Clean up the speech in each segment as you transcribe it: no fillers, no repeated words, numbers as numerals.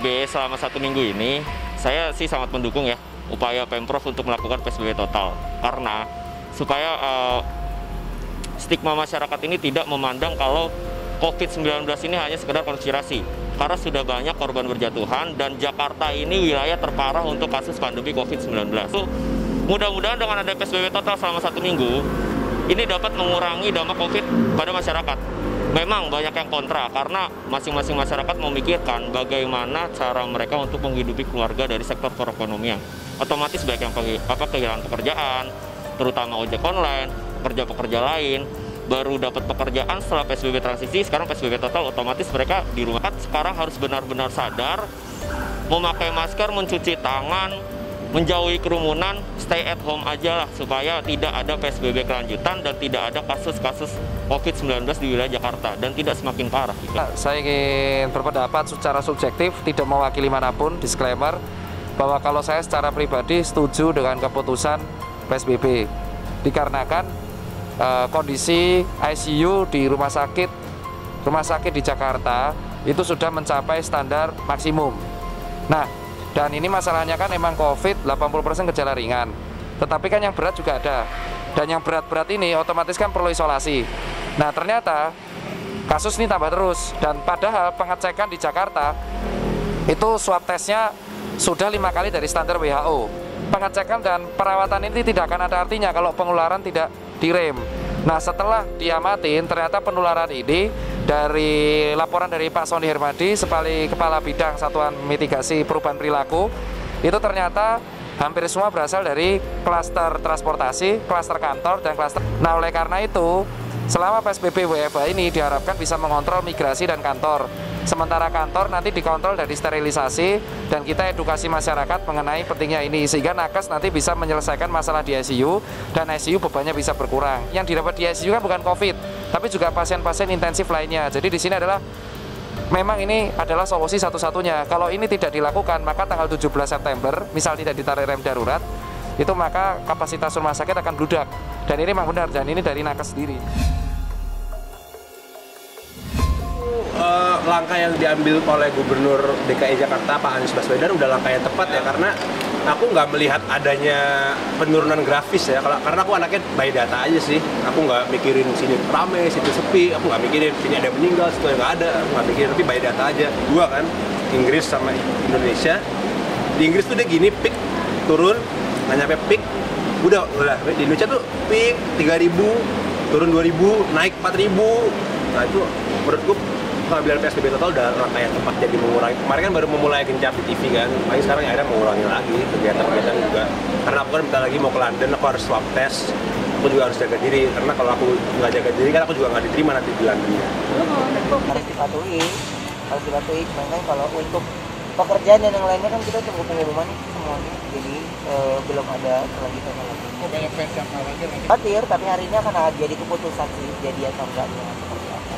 PSBB selama 1 minggu ini, saya sih sangat mendukung ya upaya Pemprov untuk melakukan PSBB total. Karena supaya stigma masyarakat ini tidak memandang kalau COVID-19 ini hanya sekedar konspirasi. Karena sudah banyak korban berjatuhan dan Jakarta ini wilayah terparah untuk kasus pandemi COVID-19. Mudah-mudahan dengan ada PSBB total selama 1 minggu, ini dapat mengurangi dampak COVID pada masyarakat. Memang banyak yang kontra karena masing-masing masyarakat memikirkan bagaimana cara mereka untuk menghidupi keluarga dari sektor perekonomian. Otomatis banyak yang kehilangan pekerjaan, terutama ojek online, pekerja-pekerja lain, baru dapat pekerjaan setelah PSBB transisi, sekarang PSBB total, otomatis mereka di rumah. Sekarang harus benar-benar sadar, memakai masker, mencuci tangan, menjauhi kerumunan, stay at home aja lah, supaya tidak ada PSBB kelanjutan dan tidak ada kasus-kasus COVID-19 di wilayah Jakarta, dan tidak semakin parah. Saya ingin berpendapat secara subjektif, tidak mewakili manapun, disclaimer, bahwa kalau saya secara pribadi setuju dengan keputusan PSBB, dikarenakan kondisi ICU di rumah sakit di Jakarta itu sudah mencapai standar maksimum. Nah, dan ini masalahnya kan emang COVID 80% gejala ringan, tetapi kan yang berat juga ada, dan yang berat-berat ini otomatis kan perlu isolasi. Nah, ternyata kasus ini tambah terus, dan padahal pengecekan di Jakarta itu swab testnya sudah 5 kali dari standar WHO. Pengecekan dan perawatan ini tidak akan ada artinya kalau penularan tidak direm. Nah, setelah diamatin, ternyata penularan ini dari laporan dari Pak Sony Hermadi, Kepala Bidang Satuan Mitigasi Perubahan Perilaku, itu ternyata hampir semua berasal dari klaster transportasi, klaster kantor, dan klaster. Nah, oleh karena itu, selama PSBB WFH ini diharapkan bisa mengontrol migrasi dan kantor. Sementara kantor nanti dikontrol dari sterilisasi, dan kita edukasi masyarakat mengenai pentingnya ini, sehingga nakes nanti bisa menyelesaikan masalah di ICU, dan ICU bebannya bisa berkurang. Yang didapat di ICU kan bukan COVID, tapi juga pasien-pasien intensif lainnya. Jadi di sini adalah memang ini adalah solusi satu-satunya. Kalau ini tidak dilakukan, maka tanggal 17 September, misal tidak ditarik rem darurat, itu maka kapasitas rumah sakit akan bludak. Dan ini memang benar, dan ini dari nakes sendiri. Langkah yang diambil oleh Gubernur DKI Jakarta Pak Anies Baswedan udah langkah yang tepat ya, karena aku nggak melihat adanya penurunan grafis ya, karena aku anaknya by data aja sih. Aku nggak mikirin sini rame, situ sepi, aku nggak mikirin sini ada meninggal, situ nggak ada, aku nggak mikirin, tapi by data aja. Dua kan, Inggris sama Indonesia. Di Inggris tuh dia gini, peak turun, nggak nyampe peak, udah. Di Indonesia tuh peak 3.000, turun 2.000, naik 4.000. Nah itu menurutku pengambilan PSBB total udah langkah yang tepat, jadi mengurangi. Kemarin kan baru memulai gencar di TV kan, makanya sekarang ya ada mengurangi lagi kegiatan-kegiatan juga. Karena aku kan bentar lagi mau ke London, aku harus swab test, aku juga harus jaga diri, karena kalau aku nggak jaga diri kan aku juga nggak diterima nanti di London. Harus dipatuhi, cuman kan kalau untuk pekerjaan dan yang lainnya kan kita tunggu pengumuman semuanya, jadi belum ada kelanjutannya lagi. Banyak fans yang lagi khawatir, tapi hari ini akan jadi keputusan sih, jadi atau enggaknya.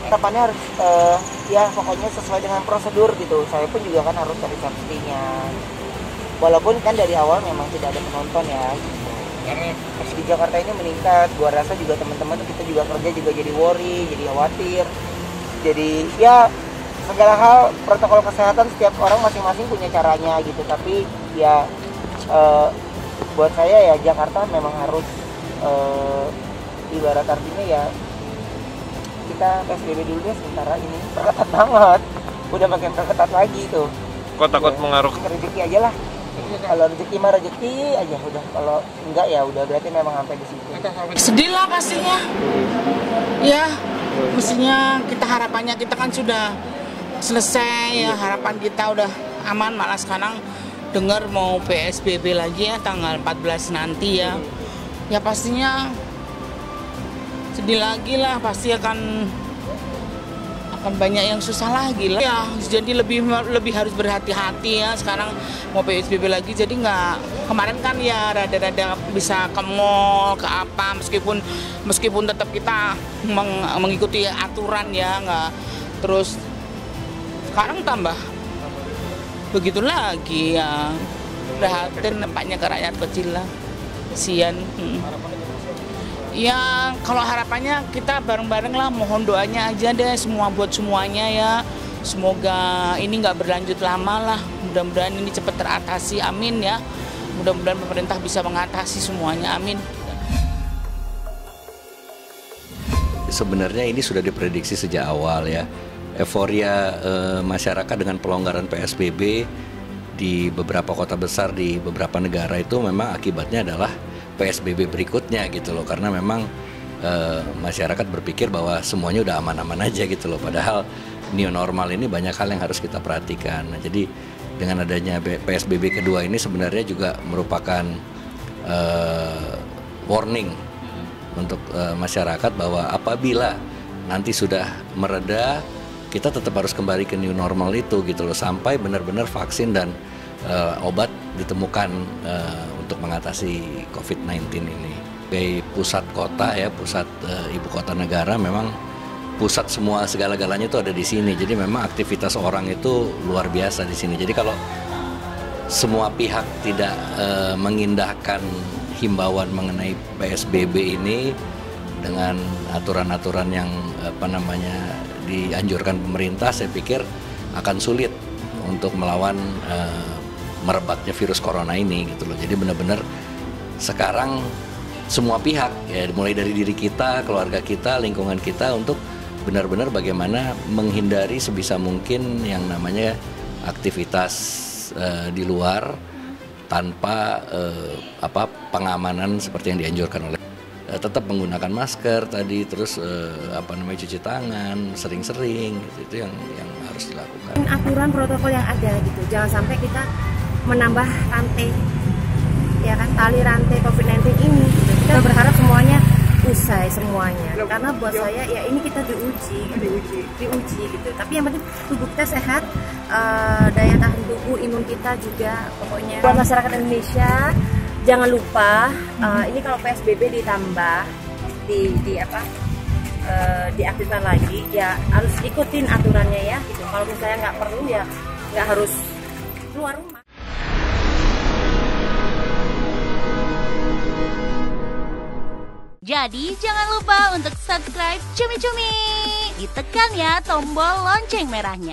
Harapannya harus ya pokoknya sesuai dengan prosedur gitu. Saya pun juga kan harus cari safety-nya. Walaupun kan dari awal memang tidak ada penonton ya. Gitu. karena di Jakarta ini meningkat. Gua rasa juga teman-teman kita juga kerja juga jadi worry, jadi khawatir. Jadi ya segala hal protokol kesehatan setiap orang masing-masing punya caranya gitu. Tapi ya buat saya ya Jakarta memang harus ibarat artinya ya kita PSBB dulu deh sementara ini, ketat banget, udah makin ketat lagi tuh. Kok takut ya, mengaruh? Rezeki aja lah. Kalau rezeki mah rezeki aja udah, kalau enggak ya udah berarti memang sampai di situ. Sedih lah pastinya. Ya, mestinya kita harapannya kita kan sudah selesai ya, harapan kita udah aman, malah sekarang dengar mau PSBB lagi ya tanggal 14 nanti ya. Ya pastinya sedih lagi lah, pasti akan banyak yang susah lagi lah ya, jadi lebih harus berhati-hati ya sekarang mau PSBB lagi. Jadi nggak, kemarin kan ya rada-rada bisa ke mall, ke apa, meskipun tetap kita mengikuti aturan ya, nggak terus sekarang tambah begitu lagi ya, prihatin nampaknya ke rakyat kecil lah, kasihan. Ya kalau harapannya kita bareng-bareng lah, mohon doanya aja deh semua buat semuanya ya, Semoga ini nggak berlanjut lama lah. Mudah-mudahan ini cepat teratasi. Amin ya. Mudah-mudahan pemerintah bisa mengatasi semuanya. Amin. Sebenarnya ini sudah diprediksi sejak awal ya. Euforia masyarakat dengan pelonggaran PSBB di beberapa kota besar di beberapa negara itu memang akibatnya adalah PSBB berikutnya gitu loh. Karena memang masyarakat berpikir bahwa semuanya udah aman-aman aja gitu loh. Padahal new normal ini banyak hal yang harus kita perhatikan. Nah, jadi dengan adanya PSBB kedua ini sebenarnya juga merupakan warning untuk masyarakat bahwa apabila nanti sudah mereda, kita tetap harus kembali ke new normal itu gitu loh, sampai benar-benar vaksin dan obat ditemukan untuk mengatasi COVID-19 ini. Sebagai pusat kota ya, pusat ibu kota negara, memang pusat semua segala-galanya itu ada di sini. Jadi memang aktivitas orang itu luar biasa di sini. Jadi kalau semua pihak tidak mengindahkan himbauan mengenai PSBB ini dengan aturan-aturan yang dianjurkan pemerintah, saya pikir akan sulit untuk melawan merebaknya virus corona ini gitu loh. Jadi benar-benar sekarang semua pihak ya, mulai dari diri kita, keluarga kita, lingkungan kita, untuk benar-benar bagaimana menghindari sebisa mungkin yang namanya aktivitas di luar tanpa pengamanan seperti yang dianjurkan oleh tetap menggunakan masker tadi, terus cuci tangan sering-sering gitu, itu yang harus dilakukan. Aturan protokol yang ada gitu, jangan sampai kita menambah rantai, ya kan, tali rantai COVID-19 ini. Kita berharap semuanya usai semuanya, karena buat saya ya ini kita diuji gitu. Tapi yang penting tubuh kita sehat, daya tahan tubuh, imun kita juga, pokoknya. Buat masyarakat Indonesia, jangan lupa ini kalau PSBB ditambah diaktifkan lagi, ya harus ikutin aturannya ya gitu. Kalau misalnya nggak perlu ya nggak harus keluar rumah. Jadi jangan lupa untuk subscribe Cumi Cumi. Ditekan ya tombol lonceng merahnya.